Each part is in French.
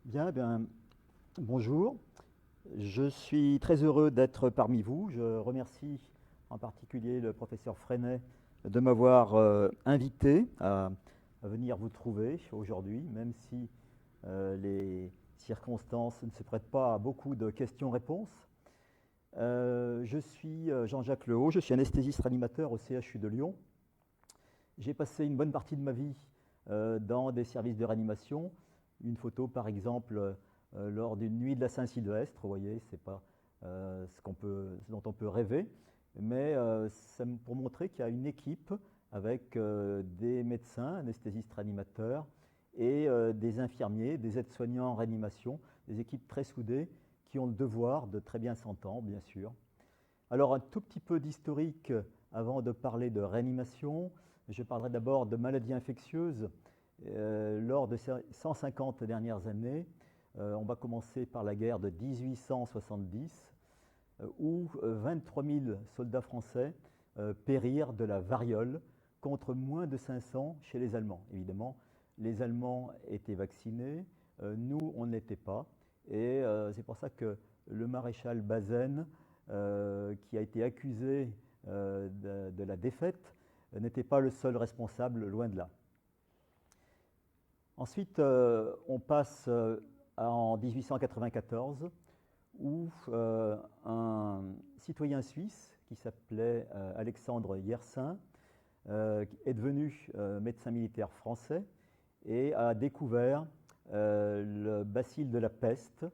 Bien, bonjour. Je suis très heureux d'être parmi vous. Je remercie en particulier le professeur Freinet de m'avoir invité à venir vous trouver aujourd'hui, même si les circonstances ne se prêtent pas à beaucoup de questions-réponses. Je suis Jean-Jacques Lehaut, je suis anesthésiste réanimateur au CHU de Lyon. J'ai passé une bonne partie de ma vie dans des services de réanimation. Une photo, par exemple, lors d'une nuit de la Saint-Sylvestre. Vous voyez, ce n'est pas ce dont on peut rêver, mais c'est pour montrer qu'il y a une équipe avec des médecins, anesthésistes réanimateurs, et des infirmiers, des aides-soignants en réanimation, des équipes très soudées qui ont le devoir de très bien s'entendre, bien sûr. Alors, un tout petit peu d'historique avant de parler de réanimation. Je parlerai d'abord de maladies infectieuses. Lors de ces 150 dernières années, on va commencer par la guerre de 1870, où 23 000 soldats français périrent de la variole contre moins de 500 chez les Allemands. Évidemment, les Allemands étaient vaccinés, nous, on ne l'était pas. Et c'est pour ça que le maréchal Bazaine, qui a été accusé de la défaite, n'était pas le seul responsable, loin de là. Ensuite, on passe en 1894, où un citoyen suisse qui s'appelait Alexandre Yersin est devenu médecin militaire français et a découvert le bacille de la peste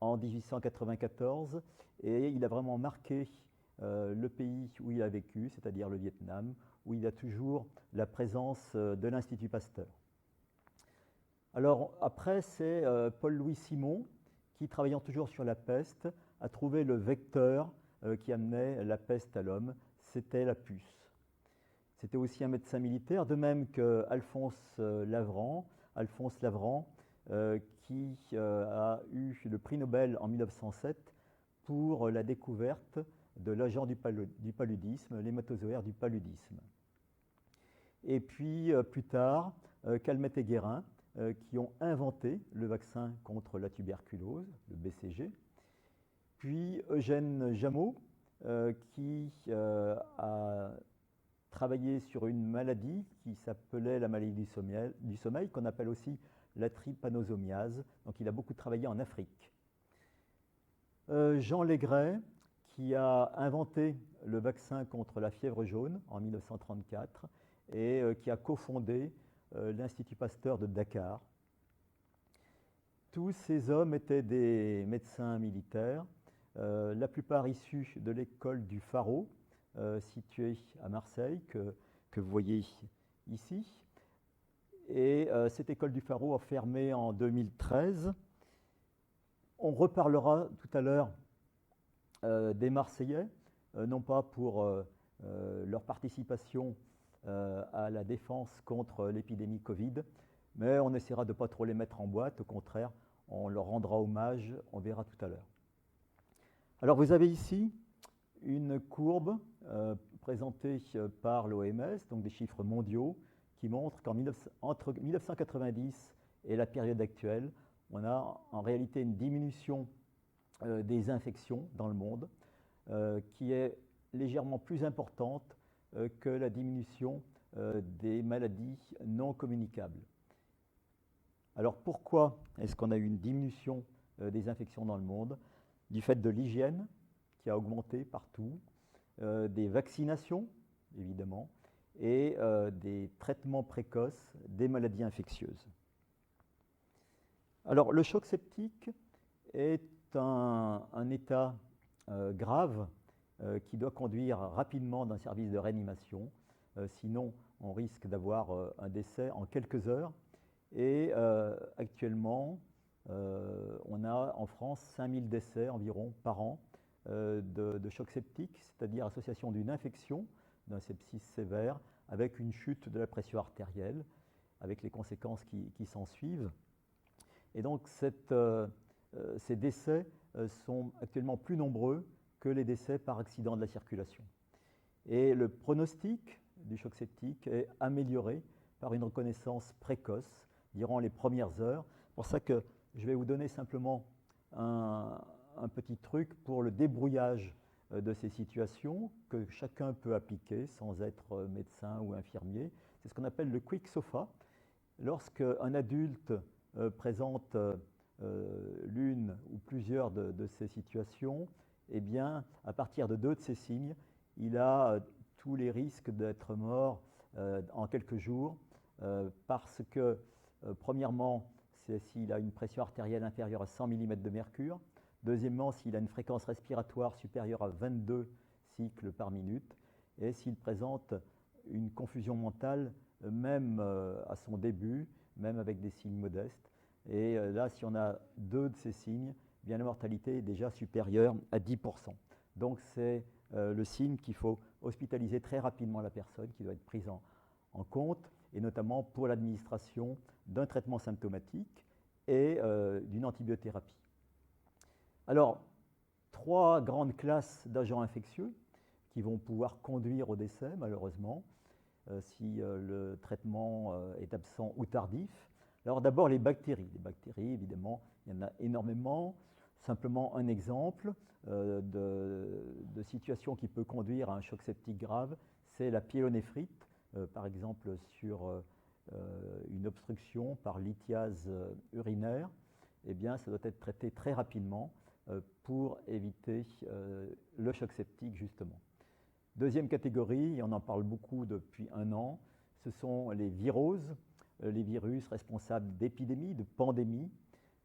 en 1894, et il a vraiment marqué le pays où il a vécu, c'est-à-dire le Vietnam, où il y a toujours la présence de l'Institut Pasteur. Alors après, c'est Paul-Louis Simon qui, travaillant toujours sur la peste, a trouvé le vecteur qui amenait la peste à l'homme, c'était la puce. C'était aussi un médecin militaire, de même qu'Alphonse Lavran, qui a eu le prix Nobel en 1907 pour la découverte de l'agent du paludisme, l'hématozoaire du paludisme. Et puis plus tard, Calmette et Guérin, qui ont inventé le vaccin contre la tuberculose, le BCG. Puis Eugène Jameau, qui a travaillé sur une maladie qui s'appelait la maladie du sommeil, qu'on appelle aussi la trypanosomiase. Donc il a beaucoup travaillé en Afrique. Jean Legray, qui a inventé le vaccin contre la fièvre jaune en 1934 et qui a cofondé l'Institut Pasteur de Dakar. Tous ces hommes étaient des médecins militaires, la plupart issus de l'école du Pharo, située à Marseille, que vous voyez ici. Et cette école du Pharo a fermé en 2013. On reparlera tout à l'heure des Marseillais, non pas pour leur participation à la défense contre l'épidémie Covid, mais on essaiera de ne pas trop les mettre en boîte, au contraire, on leur rendra hommage, on verra tout à l'heure. Alors vous avez ici une courbe présentée par l'OMS, donc des chiffres mondiaux, qui montrent qu'entre 1990 et la période actuelle, on a en réalité une diminution des infections dans le monde, qui est légèrement plus importante que la diminution des maladies non communicables. Alors pourquoi est-ce qu'on a eu une diminution des infections dans le monde? Du fait de l'hygiène qui a augmenté partout, des vaccinations évidemment, et des traitements précoces des maladies infectieuses. Alors le choc septique est un état grave qui doit conduire rapidement d'un service de réanimation, sinon on risque d'avoir un décès en quelques heures. Et actuellement, on a en France 5000 décès environ par an de choc septique, c'est-à-dire association d'une infection, d'un sepsis sévère, avec une chute de la pression artérielle, avec les conséquences qui s'en suivent. Et donc ces décès sont actuellement plus nombreux que les décès par accident de la circulation. Et le pronostic du choc septique est amélioré par une reconnaissance précoce durant les premières heures. C'est pour ça que je vais vous donner simplement un petit truc pour le débrouillage de ces situations que chacun peut appliquer sans être médecin ou infirmier. C'est ce qu'on appelle le quick SOFA. Lorsqu'un adulte présente l'une ou plusieurs de ces situations, eh bien, à partir de 2 de ces signes, il a tous les risques d'être mort en quelques jours parce que, premièrement, c'est s'il a une pression artérielle inférieure à 100 mm de mercure. Deuxièmement, s'il a une fréquence respiratoire supérieure à 22 cycles par minute. Et s'il présente une confusion mentale, même à son début, même avec des signes modestes. Et là, si on a 2 de ces signes, eh bien la mortalité est déjà supérieure à 10%. Donc c'est le signe qu'il faut hospitaliser très rapidement la personne, qui doit être prise en compte, et notamment pour l'administration d'un traitement symptomatique et d'une antibiothérapie. Alors, 3 grandes classes d'agents infectieux qui vont pouvoir conduire au décès, malheureusement, si le traitement est absent ou tardif. Alors d'abord les bactéries. Les bactéries, évidemment, il y en a énormément. Simplement un exemple de situation qui peut conduire à un choc septique grave, c'est la pyélonéphrite, par exemple sur une obstruction par lithiase urinaire. Eh bien, ça doit être traité très rapidement pour éviter le choc septique, justement. Deuxième catégorie, et on en parle beaucoup depuis 1 an, ce sont les viroses, les virus responsables d'épidémies, de pandémies,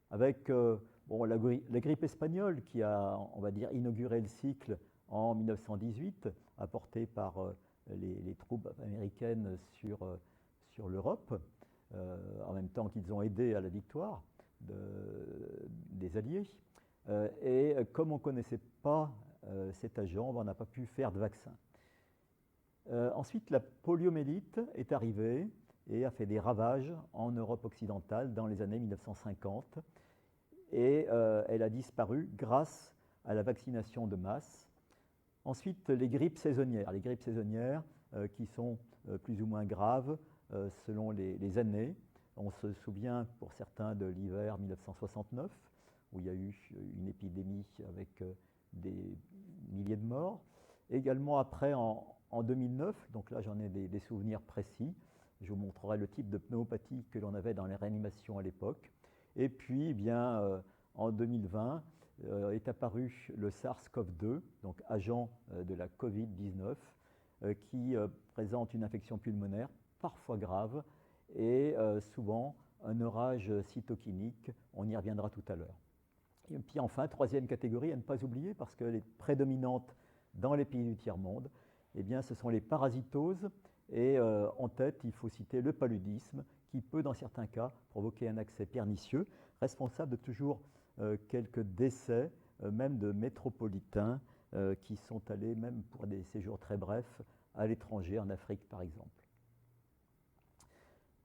avec la grippe espagnole qui a, on va dire, inauguré le cycle en 1918, apporté par les troupes américaines sur l'Europe, en même temps qu'ils ont aidé à la victoire des Alliés. Et comme on ne connaissait pas cet agent, on n'a pas pu faire de vaccin. Ensuite, la poliomyélite est arrivée et a fait des ravages en Europe occidentale dans les années 1950. Et elle a disparu grâce à la vaccination de masse. Ensuite, les grippes saisonnières. Les grippes saisonnières qui sont plus ou moins graves selon les années. On se souvient pour certains de l'hiver 1969, où il y a eu une épidémie avec des milliers de morts. Également après, en 2009, donc là j'en ai des souvenirs précis, je vous montrerai le type de pneumopathie que l'on avait dans les réanimations à l'époque. Et puis, eh bien, en 2020, est apparu le SARS-CoV-2, donc agent de la Covid-19, qui présente une infection pulmonaire parfois grave et souvent un orage cytokinique. On y reviendra tout à l'heure. Et puis enfin, troisième catégorie à ne pas oublier, parce qu'elle est prédominante dans les pays du tiers-monde, eh bien, ce sont les parasitoses. Et en tête, il faut citer le paludisme, qui peut, dans certains cas, provoquer un accès pernicieux, responsable de toujours quelques décès, même de métropolitains, qui sont allés, même pour des séjours très brefs, à l'étranger, en Afrique par exemple.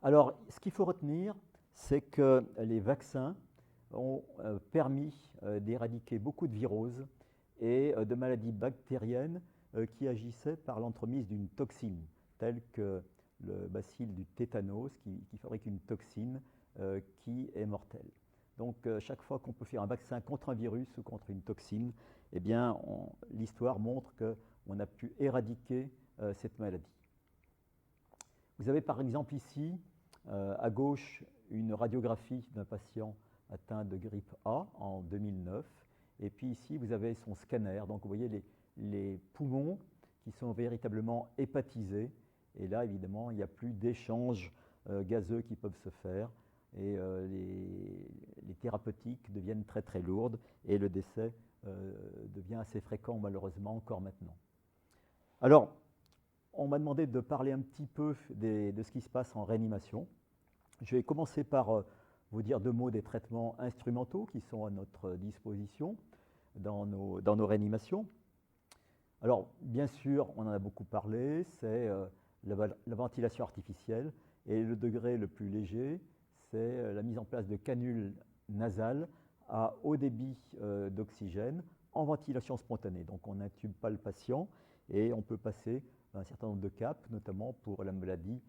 Alors, ce qu'il faut retenir, c'est que les vaccins ont permis d'éradiquer beaucoup de viroses et de maladies bactériennes qui agissaient par l'entremise d'une toxine, telle que le bacille du tétanos, qui fabrique une toxine qui est mortelle. Donc, chaque fois qu'on peut faire un vaccin contre un virus ou contre une toxine, eh bien, l'histoire montre qu'on a pu éradiquer cette maladie. Vous avez par exemple ici, à gauche, une radiographie d'un patient atteint de grippe A en 2009. Et puis ici, vous avez son scanner. Donc, vous voyez les poumons qui sont véritablement hépatisés. Et là, évidemment, il n'y a plus d'échanges gazeux qui peuvent se faire. Et les thérapeutiques deviennent très très lourdes. Et le décès devient assez fréquent, malheureusement, encore maintenant. Alors, on m'a demandé de parler un petit peu de ce qui se passe en réanimation. Je vais commencer par vous dire 2 mots des traitements instrumentaux qui sont à notre disposition dans nos réanimations. Alors, bien sûr, on en a beaucoup parlé, c'est la ventilation artificielle, et le degré le plus léger, c'est la mise en place de canules nasales à haut débit d'oxygène en ventilation spontanée. Donc, on n'intube pas le patient et on peut passer un certain nombre de caps, notamment pour la maladie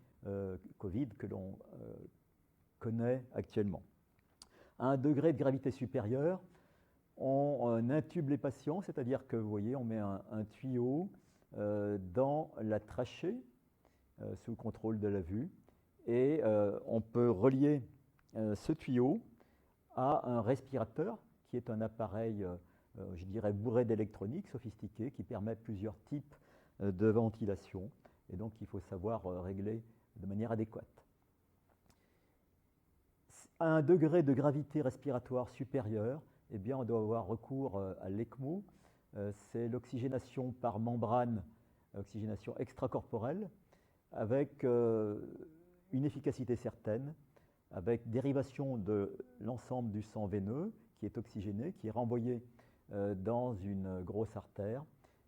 Covid que l'on connaît actuellement. À un degré de gravité supérieur, on intube les patients, c'est-à-dire que vous voyez, on met un tuyau dans la trachée sous contrôle de la vue et on peut relier ce tuyau à un respirateur qui est un appareil, je dirais, bourré d'électronique sophistiqué qui permet plusieurs types de ventilation et donc il faut savoir régler de manière adéquate. À un degré de gravité respiratoire supérieur, eh bien, on doit avoir recours à l'ECMO. C'est l'oxygénation par membrane, oxygénation extracorporelle, avec une efficacité certaine, avec dérivation de l'ensemble du sang veineux qui est oxygéné, qui est renvoyé dans une grosse artère,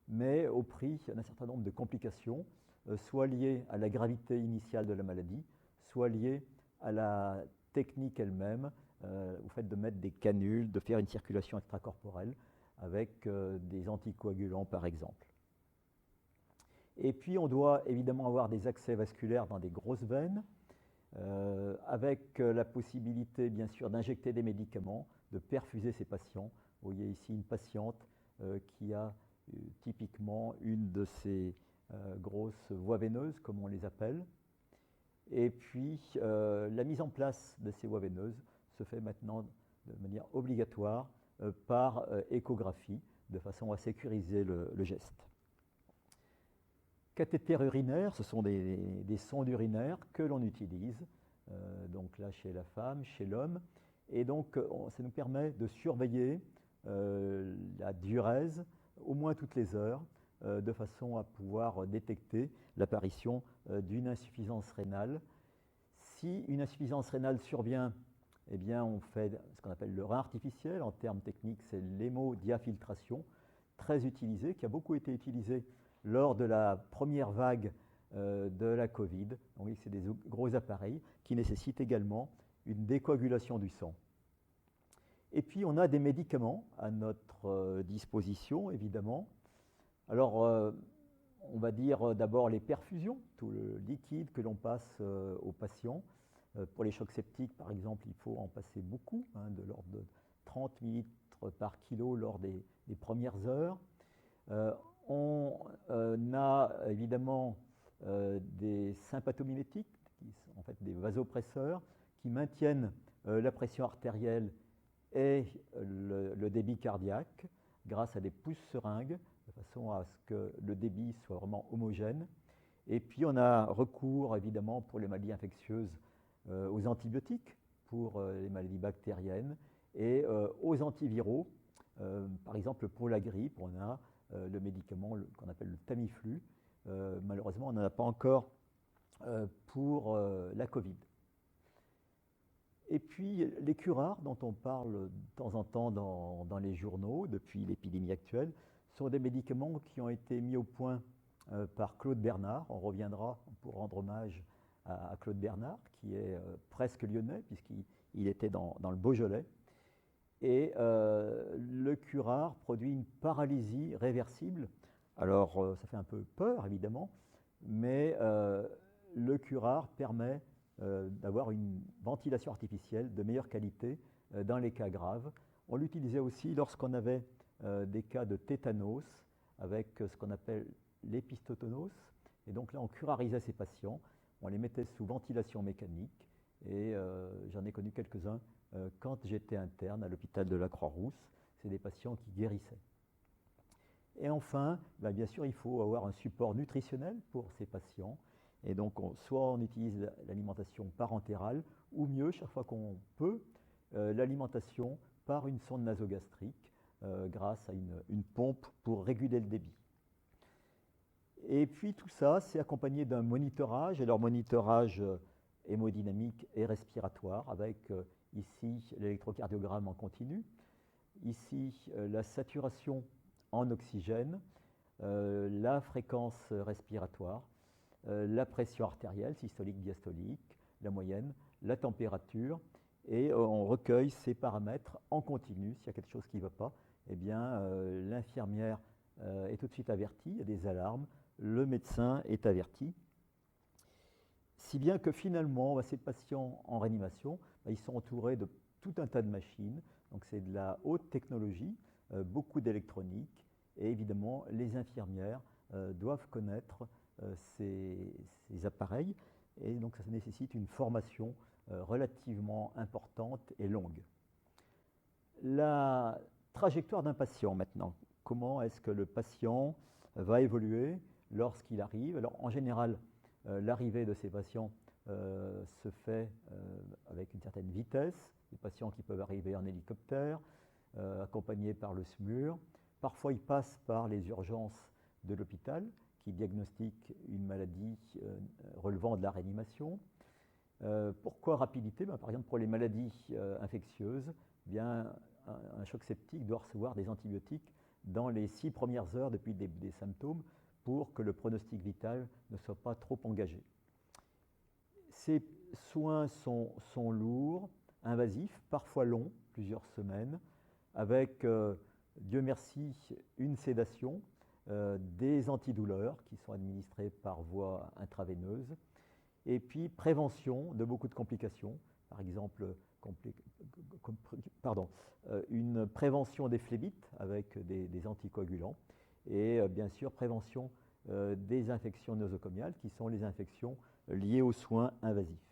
mais au prix d'un certain nombre de complications, soit liées à la gravité initiale de la maladie, soit liées à la technique elle-même, au fait de mettre des canules, de faire une circulation extracorporelle avec des anticoagulants par exemple. Et puis on doit évidemment avoir des accès vasculaires dans des grosses veines, avec la possibilité bien sûr d'injecter des médicaments, de perfuser ces patients. Vous voyez ici une patiente qui a typiquement une de ces grosses voies veineuses, comme on les appelle. Et puis, la mise en place de ces voies veineuses se fait maintenant de manière obligatoire par échographie, de façon à sécuriser le geste. Cathéters urinaires, ce sont des sondes urinaires que l'on utilise, donc là chez la femme, chez l'homme, et donc ça nous permet de surveiller la diurèse au moins toutes les heures, de façon à pouvoir détecter l'apparition d'une insuffisance rénale. Si une insuffisance rénale survient, eh bien on fait ce qu'on appelle le rein artificiel. En termes techniques, c'est l'hémodiafiltration, très utilisé, qui a beaucoup été utilisé lors de la première vague de la Covid. Donc c'est des gros appareils qui nécessitent également une décoagulation du sang. Et puis on a des médicaments à notre disposition, évidemment. Alors, on va dire d'abord les perfusions, tout le liquide que l'on passe aux patients. Pour les chocs septiques, par exemple, il faut en passer beaucoup, de l'ordre de 30 ml par kilo lors des premières heures. On a évidemment des sympathomimétiques, qui sont en fait des vasopresseurs, qui maintiennent la pression artérielle et le débit cardiaque grâce à des pousse-seringues, de façon à ce que le débit soit vraiment homogène. Et puis on a recours évidemment pour les maladies infectieuses aux antibiotiques, pour les maladies bactériennes et aux antiviraux. Par exemple pour la grippe, on a le médicament qu'on appelle le Tamiflu. Malheureusement, on n'en a pas encore pour la Covid. Et puis les curares dont on parle de temps en temps dans les journaux depuis l'épidémie actuelle sont des médicaments qui ont été mis au point par Claude Bernard. On reviendra pour rendre hommage à Claude Bernard, qui est presque lyonnais, puisqu'il était dans le Beaujolais. Et le curare produit une paralysie réversible. Alors, ça fait un peu peur, évidemment, mais le curare permet d'avoir une ventilation artificielle de meilleure qualité dans les cas graves. On l'utilisait aussi lorsqu'on avait des cas de tétanos avec ce qu'on appelle l'épistotonos. Et donc là, on curarisait ces patients, on les mettait sous ventilation mécanique et j'en ai connu quelques-uns quand j'étais interne à l'hôpital de la Croix-Rousse. C'est des patients qui guérissaient. Et enfin, bien sûr, il faut avoir un support nutritionnel pour ces patients. Et donc, soit on utilise l'alimentation parentérale, ou mieux, chaque fois qu'on peut, l'alimentation par une sonde nasogastrique grâce à une pompe pour réguler le débit. Et puis tout ça, c'est accompagné d'un monitorage, et leur monitorage hémodynamique et respiratoire, avec ici l'électrocardiogramme en continu, ici la saturation en oxygène, la fréquence respiratoire, la pression artérielle, systolique, diastolique, la moyenne, la température, et on recueille ces paramètres en continu. S'il y a quelque chose qui ne va pas, eh bien l'infirmière est tout de suite avertie, il y a des alarmes, le médecin est averti. Si bien que finalement, ces patients en réanimation, ils sont entourés de tout un tas de machines, donc c'est de la haute technologie, beaucoup d'électronique, et évidemment les infirmières doivent connaître ces appareils, et donc ça nécessite une formation relativement importante et longue. La trajectoire d'un patient maintenant, comment est-ce que le patient va évoluer lorsqu'il arrive? Alors en général, l'arrivée de ces patients se fait avec une certaine vitesse, des patients qui peuvent arriver en hélicoptère, accompagnés par le SMUR. Parfois, ils passent par les urgences de l'hôpital qui diagnostiquent une maladie relevant de la réanimation. Pourquoi rapidité? Par exemple, pour les maladies infectieuses, bien, un choc septique doit recevoir des antibiotiques dans les 6 premières heures depuis des symptômes pour que le pronostic vital ne soit pas trop engagé. Ces soins sont lourds, invasifs, parfois longs, plusieurs semaines, avec, Dieu merci, une sédation, des antidouleurs qui sont administrés par voie intraveineuse, et puis prévention de beaucoup de complications, par exemple une prévention des phlébites avec des anticoagulants, et bien sûr prévention des infections nosocomiales qui sont les infections liées aux soins invasifs.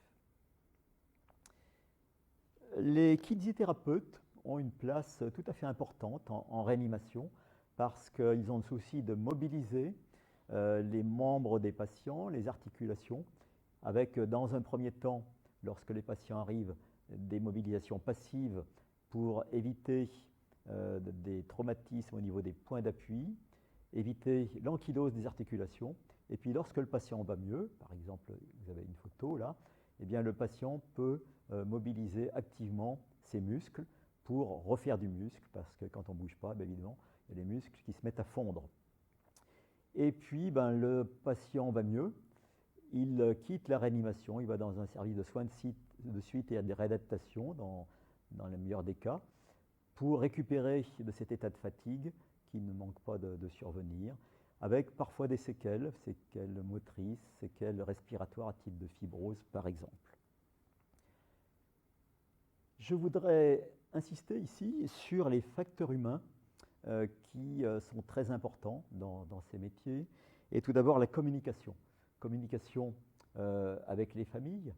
Les kinésithérapeutes ont une place tout à fait importante en réanimation parce qu'ils ont le souci de mobiliser les membres des patients, les articulations, avec dans un premier temps, lorsque les patients arrivent, des mobilisations passives pour éviter des traumatismes au niveau des points d'appui, éviter l'ankylose des articulations. Et puis lorsque le patient va mieux, par exemple, vous avez une photo là, eh bien, le patient peut mobiliser activement ses muscles pour refaire du muscle, parce que quand on ne bouge pas, bien évidemment, il y a les muscles qui se mettent à fondre. Et puis, le patient va mieux, il quitte la réanimation, il va dans un service de soins de suite et de réadaptation, dans le meilleur des cas, pour récupérer de cet état de fatigue qui ne manque pas de survenir, avec parfois des séquelles motrices, séquelles respiratoires à titre de fibrose, par exemple. Je voudrais insister ici sur les facteurs humains qui sont très importants dans ces métiers. Et tout d'abord, la communication. Communication avec les familles.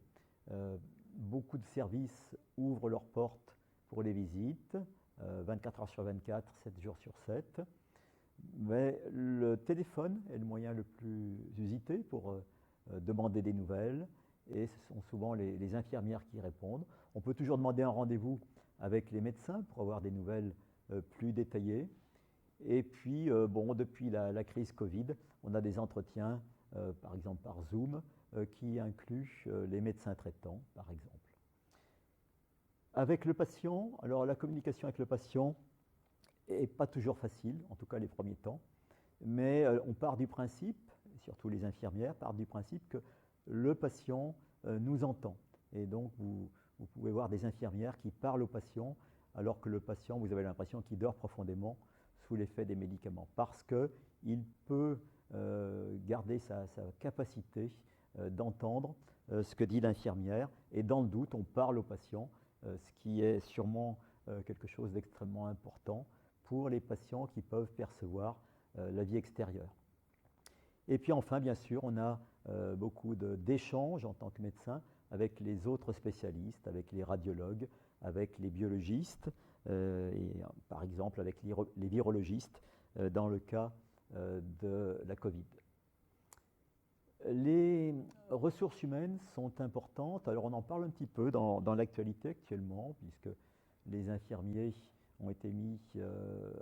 Beaucoup de services ouvrent leurs portes pour les visites, 24 heures sur 24, 7 jours sur 7. Mais le téléphone est le moyen le plus usité pour demander des nouvelles, et ce sont souvent les infirmières qui répondent. On peut toujours demander un rendez-vous avec les médecins pour avoir des nouvelles plus détaillées. Et puis, depuis la crise Covid, on a des entretiens, par exemple par Zoom, qui incluent les médecins traitants, par exemple. Avec le patient, alors la communication avec le patient n'est pas toujours facile, en tout cas les premiers temps, mais on part du principe, surtout les infirmières, partent du principe que le patient nous entend. Et donc, vous pouvez voir des infirmières qui parlent au patient, alors que le patient, vous avez l'impression qu'il dort profondément sous l'effet des médicaments, parce qu'il peut garder sa capacité d'entendre ce que dit l'infirmière, et dans le doute, on parle au patient, ce qui est sûrement quelque chose d'extrêmement important pour les patients qui peuvent percevoir la vie extérieure. Et puis enfin, bien sûr, on a beaucoup d'échanges en tant que médecin avec les autres spécialistes, avec les radiologues, avec les biologistes, et par exemple avec les virologistes dans le cas de la Covid. Les ressources humaines sont importantes. Alors on en parle un petit peu dans l'actualité actuellement, puisque les infirmiers ont été mis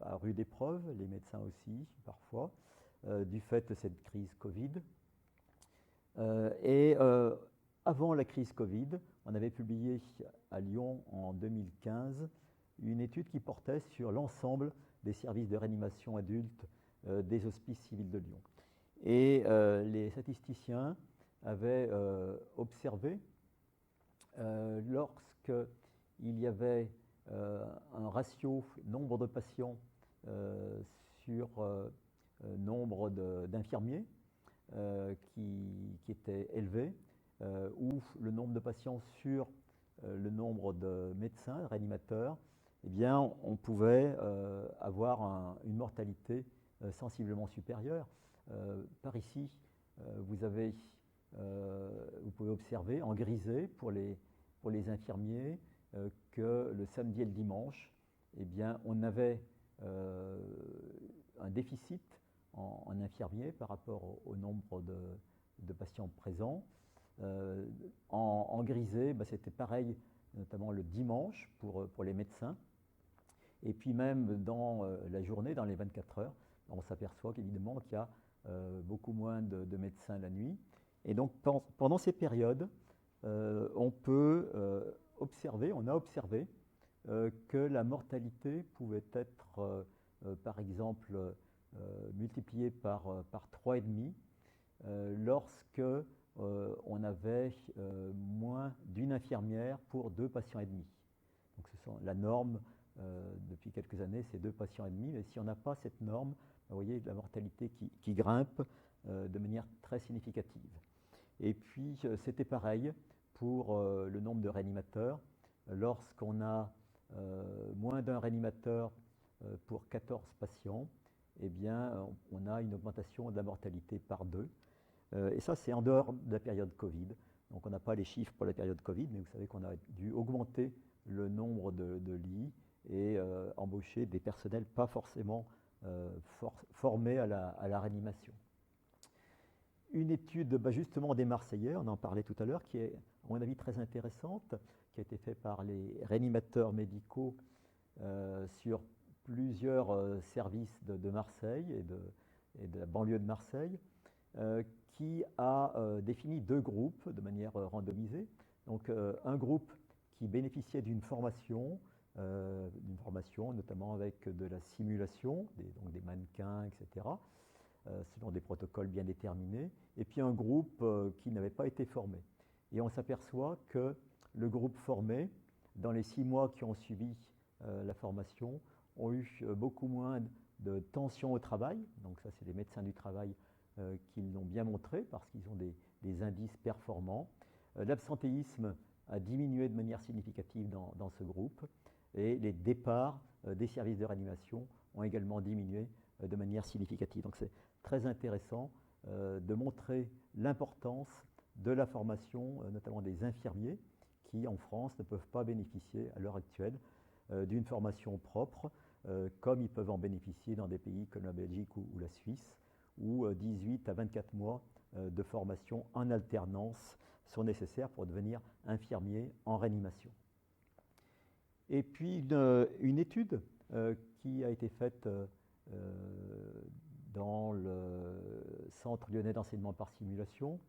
à rude épreuve, les médecins aussi parfois, du fait de cette crise Covid. Avant la crise Covid, on avait publié à Lyon en 2015 une étude qui portait sur l'ensemble des services de réanimation adulte des hospices civils de Lyon. Et les statisticiens avaient observé lorsqu'il y avait un ratio nombre de patients sur nombre d'infirmiers qui était élevé, ou le nombre de patients sur le nombre de médecins, de réanimateurs, eh bien, on pouvait avoir une mortalité sensiblement supérieure. Par ici, vous pouvez observer en grisé pour les infirmiers que le samedi et le dimanche, eh bien, on avait un déficit en infirmiers par rapport au nombre de patients présents. En grisé, c'était pareil, notamment le dimanche pour les médecins. Et puis même dans la journée, dans les 24 heures, on s'aperçoit qu'évidemment qu'il y a beaucoup moins de médecins la nuit. Et donc pendant ces périodes, on a observé que la mortalité pouvait être, par exemple, multipliée par 3,5 lorsque on avait moins d'une infirmière pour 2 patients et demi. Donc la norme depuis quelques années, c'est 2 patients et demi, mais si on n'a pas cette norme, vous voyez la mortalité qui grimpe de manière très significative. Et puis c'était pareil pour le nombre de réanimateurs. Lorsqu'on a moins d'un réanimateur pour 14 patients, eh bien, on a une augmentation de la mortalité par 2. Et ça, c'est en dehors de la période Covid. Donc on n'a pas les chiffres pour la période Covid, mais vous savez qu'on a dû augmenter le nombre de lits et embaucher des personnels pas forcément formés à la réanimation. Une étude justement des Marseillais, on en parlait tout à l'heure, qui est à mon avis très intéressante, qui a été faite par les réanimateurs médicaux sur plusieurs services de Marseille et de la banlieue de Marseille, qui a défini 2 groupes de manière randomisée. Donc un groupe qui bénéficiait d'une formation notamment avec de la simulation, donc des mannequins, etc., selon des protocoles bien déterminés, et puis un groupe qui n'avait pas été formé. Et on s'aperçoit que le groupe formé, dans les 6 mois qui ont suivi la formation, ont eu beaucoup moins de tension au travail. Donc ça, c'est les médecins du travail qui l'ont bien montré parce qu'ils ont des indices performants. L'absentéisme a diminué de manière significative dans ce groupe et les départs des services de réanimation ont également diminué de manière significative. Donc c'est très intéressant de montrer l'importance de la formation, notamment des infirmiers qui en France ne peuvent pas bénéficier à l'heure actuelle d'une formation propre, comme ils peuvent en bénéficier dans des pays comme la Belgique ou la Suisse, où 18 à 24 mois de formation en alternance sont nécessaires pour devenir infirmier en réanimation. Et puis une étude qui a été faite dans le Centre lyonnais d'enseignement par simulation,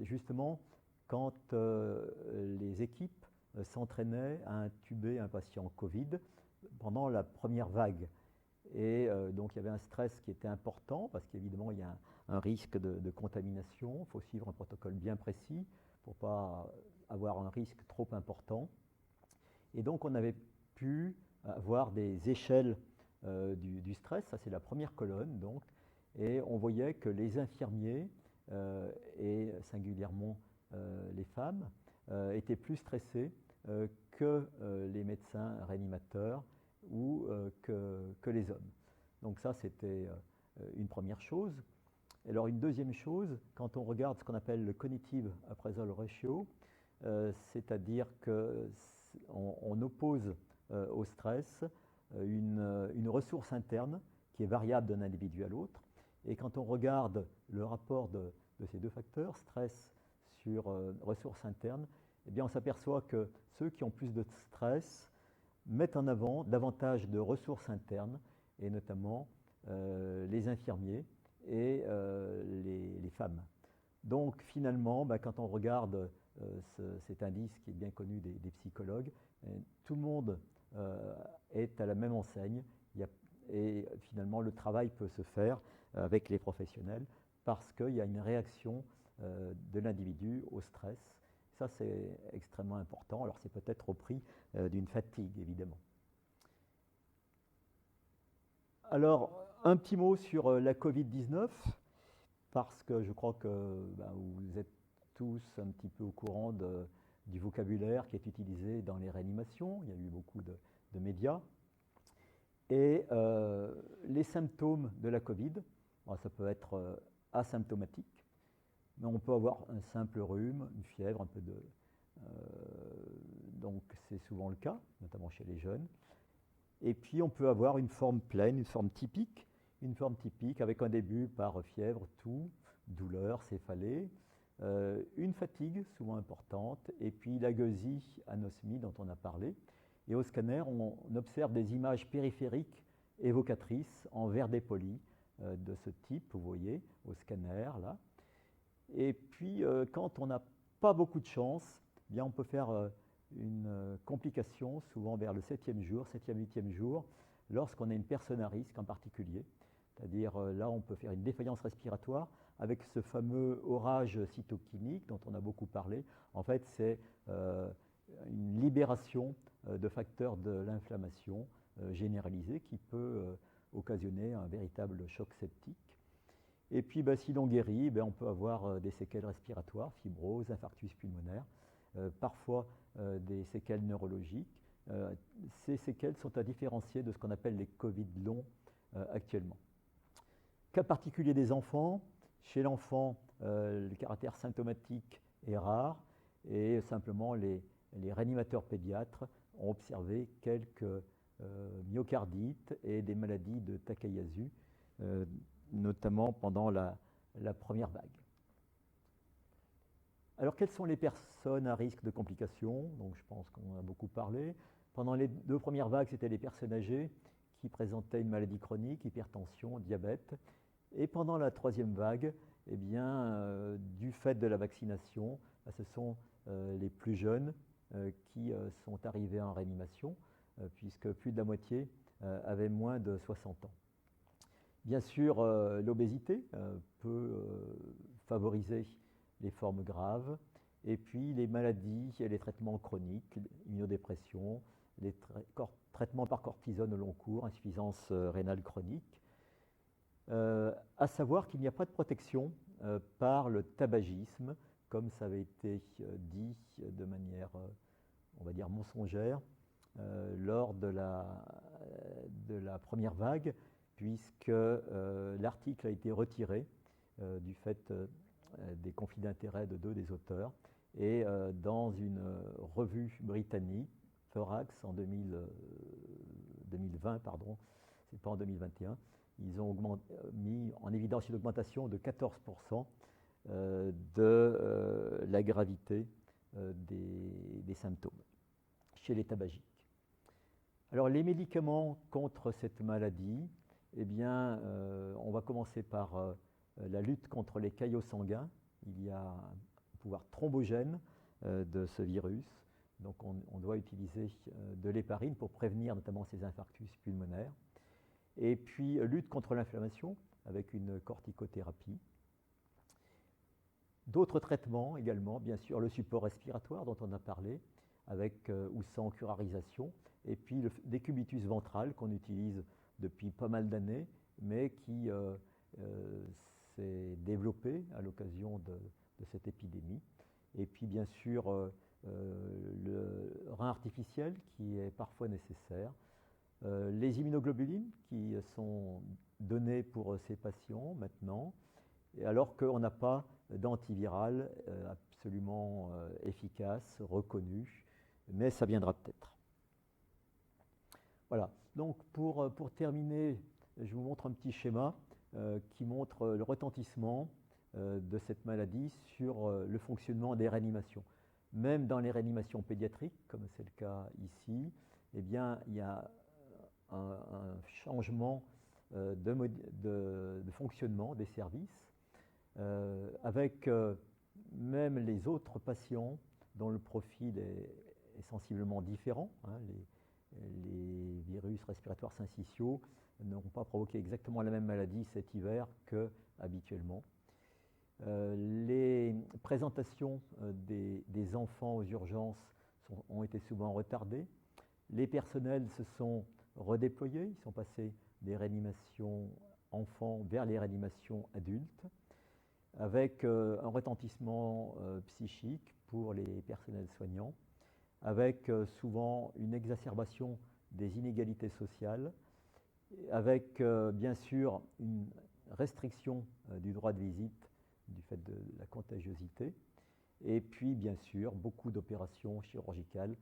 justement quand les équipes s'entraînaient à intuber un patient Covid pendant la première vague. Et donc il y avait un stress qui était important parce qu'évidemment il y a un risque de contamination, il faut suivre un protocole bien précis pour ne pas avoir un risque trop important. Et donc on avait pu avoir des échelles du stress, ça c'est la première colonne donc, et on voyait que les infirmiers et singulièrement les femmes étaient plus stressés que les médecins réanimateurs ou que les hommes. Donc ça, c'était une première chose. Alors une deuxième chose, quand on regarde ce qu'on appelle le cognitive appraisal ratio, c'est-à-dire qu'on oppose au stress une ressource interne qui est variable d'un individu à l'autre. Et quand on regarde le rapport de ces 2 facteurs, stress sur ressources internes, eh bien on s'aperçoit que ceux qui ont plus de stress mettent en avant davantage de ressources internes, et notamment les infirmiers et les femmes. Donc finalement, quand on regarde cet indice qui est bien connu des psychologues, tout le monde est à la même enseigne, et finalement le travail peut se faire avec les professionnels parce qu'il y a une réaction de l'individu au stress. Ça, c'est extrêmement important. Alors, c'est peut-être au prix d'une fatigue, évidemment. Alors, un petit mot sur la Covid-19, parce que je crois que vous êtes tous un petit peu au courant de du vocabulaire qui est utilisé dans les réanimations. Il y a eu beaucoup de médias. Et les symptômes de la Covid, ça peut être asymptomatique, mais on peut avoir un simple rhume, une fièvre, un peu de... donc c'est souvent le cas, notamment chez les jeunes. Et puis on peut avoir une forme pleine, une forme typique avec un début par fièvre, toux, douleur, céphalée, une fatigue souvent importante, et puis la gueusie, anosmie dont on a parlé. Et au scanner, on observe des images périphériques évocatrices en vert dépoli de ce type, vous voyez, au scanner, là. Et puis, quand on n'a pas beaucoup de chance, eh bien, on peut faire une complication, souvent vers le 7e jour, 7e, 8e jour, lorsqu'on a une personne à risque en particulier. C'est-à-dire, là, on peut faire une défaillance respiratoire avec ce fameux orage cytokinique dont on a beaucoup parlé. En fait, c'est une libération de facteurs de l'inflammation généralisée qui peut occasionner un véritable choc septique. Et puis, si l'on guérit, on peut avoir des séquelles respiratoires, fibrose, infarctus pulmonaire, parfois des séquelles neurologiques. Ces séquelles sont à différencier de ce qu'on appelle les Covid longs actuellement. Cas particulier des enfants. Chez l'enfant, le caractère symptomatique est rare et simplement les réanimateurs pédiatres ont observé quelques myocardites et des maladies de Takayasu, notamment pendant la première vague. Alors, quelles sont les personnes à risque de complications? Donc, je pense qu'on en a beaucoup parlé. Pendant les 2 premières vagues, c'était les personnes âgées qui présentaient une maladie chronique, hypertension, diabète. Et pendant la 3e vague, eh bien, du fait de la vaccination, ce sont les plus jeunes qui sont arrivés en réanimation, puisque plus de la moitié avaient moins de 60 ans. Bien sûr, l'obésité peut favoriser les formes graves, et puis les maladies et les traitements chroniques, l'immunodépression, les traitements par cortisone au long cours, insuffisance rénale chronique. À savoir qu'il n'y a pas de protection par le tabagisme, comme ça avait été dit de manière, on va dire, mensongère, lors de la première vague, puisque l'article a été retiré du fait des conflits d'intérêts de 2 des auteurs, et dans une revue britannique, Thorax, en 2020, pardon, c'est pas en 2021, ils ont mis en évidence une augmentation de 14% de la gravité des symptômes chez les tabagiques. Alors, les médicaments contre cette maladie, eh bien, on va commencer par la lutte contre les caillots sanguins. Il y a un pouvoir thrombogène de ce virus, donc on doit utiliser de l'héparine pour prévenir notamment ces infarctus pulmonaires. Et puis, lutte contre l'inflammation avec une corticothérapie. D'autres traitements également, bien sûr, le support respiratoire dont on a parlé, avec ou sans curarisation, et puis le décubitus ventral qu'on utilise depuis pas mal d'années, mais qui s'est développé à l'occasion de cette épidémie. Et puis, bien sûr, le rein artificiel qui est parfois nécessaire. Les immunoglobulines qui sont données pour ces patients maintenant, alors qu'on n'a pas d'antiviral absolument efficace, reconnu, mais ça viendra peut-être. Voilà, donc pour terminer, je vous montre un petit schéma qui montre le retentissement de cette maladie sur le fonctionnement des réanimations. Même dans les réanimations pédiatriques, comme c'est le cas ici, eh bien, il y a un changement de fonctionnement des services, avec même les autres patients dont le profil est sensiblement différent. Les virus respiratoires syncytiaux n'ont pas provoqué exactement la même maladie cet hiver qu'habituellement. Les présentations des enfants aux urgences ont été souvent retardées. Les personnels se sont redéployés, ils sont passés des réanimations enfants vers les réanimations adultes, avec un retentissement psychique pour les personnels soignants, avec souvent une exacerbation des inégalités sociales, avec bien sûr une restriction du droit de visite du fait de la contagiosité, et puis bien sûr beaucoup d'opérations chirurgicales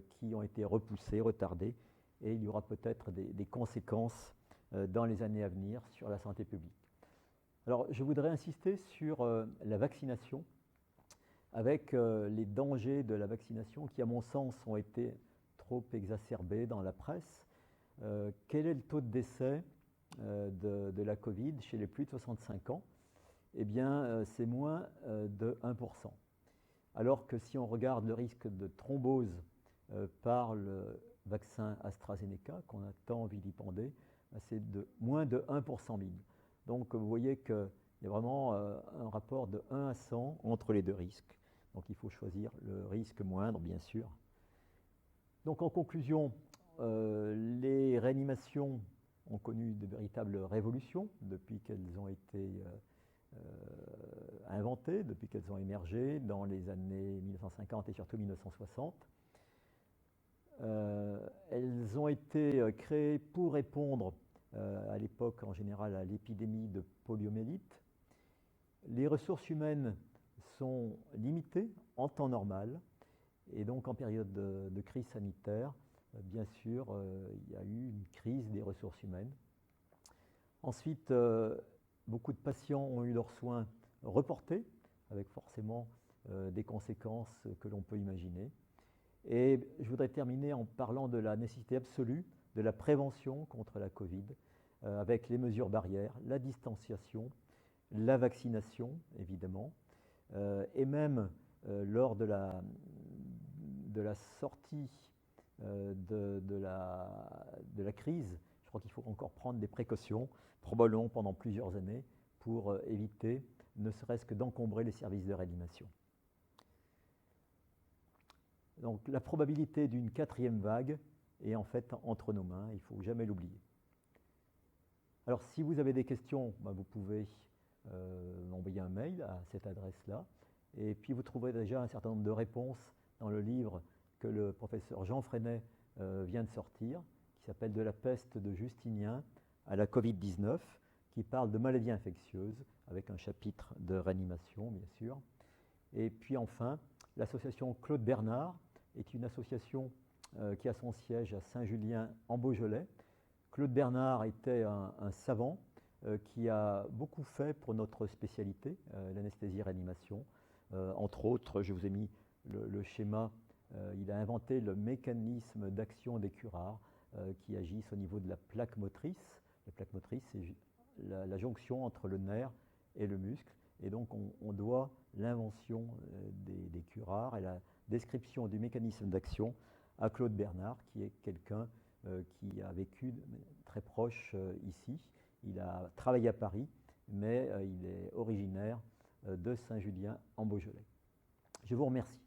qui ont été repoussées, retardées, et il y aura peut-être des conséquences dans les années à venir sur la santé publique. Alors je voudrais insister sur la vaccination, avec les dangers de la vaccination qui, à mon sens, ont été trop exacerbés dans la presse. Quel est le taux de décès de la Covid chez les plus de 65 ans? Eh bien, c'est moins de 1%. Alors que si on regarde le risque de thrombose par le vaccin AstraZeneca, qu'on a tant vilipendé, c'est de moins de 1 pour 100 000. Donc vous voyez qu'il y a vraiment un rapport de 1 à 100 entre les deux risques. Donc il faut choisir le risque moindre, bien sûr. Donc en conclusion, les réanimations ont connu de véritables révolutions depuis qu'elles ont été inventées, depuis qu'elles ont émergé dans les années 1950 et surtout 1960. Elles ont été créées pour répondre à l'époque en général à l'épidémie de poliomyélite. Les ressources humaines sont limitées en temps normal et donc en période de crise sanitaire, bien sûr, il y a eu une crise des ressources humaines. Ensuite, beaucoup de patients ont eu leurs soins reportés, avec forcément des conséquences que l'on peut imaginer. Et je voudrais terminer en parlant de la nécessité absolue de la prévention contre la Covid, avec les mesures barrières, la distanciation, la vaccination, évidemment, et même lors de la sortie de la crise, je crois qu'il faut encore prendre des précautions, probablement pendant plusieurs années, pour éviter ne serait-ce que d'encombrer les services de réanimation. Donc la probabilité d'une 4e vague est en fait entre nos mains, il ne faut jamais l'oublier. Alors si vous avez des questions, vous pouvez m'envoyer un mail à cette adresse-là, et puis vous trouverez déjà un certain nombre de réponses dans le livre que le professeur Jean Freinet vient de sortir, qui s'appelle « De la peste de Justinien à la Covid-19 », qui parle de maladies infectieuses, avec un chapitre de réanimation, bien sûr. Et puis enfin, l'association Claude Bernard est une association qui a son siège à Saint-Julien en Beaujolais. Claude Bernard était un savant qui a beaucoup fait pour notre spécialité, l'anesthésie-réanimation. Entre autres, je vous ai mis le schéma, il a inventé le mécanisme d'action des curares qui agissent au niveau de la plaque motrice. La plaque motrice, c'est la jonction entre le nerf et le muscle. Et donc, on doit l'invention des curares et la description du mécanisme d'action à Claude Bernard, qui est quelqu'un qui a vécu très proche ici. Il a travaillé à Paris, mais il est originaire de Saint-Julien en Beaujolais. Je vous remercie.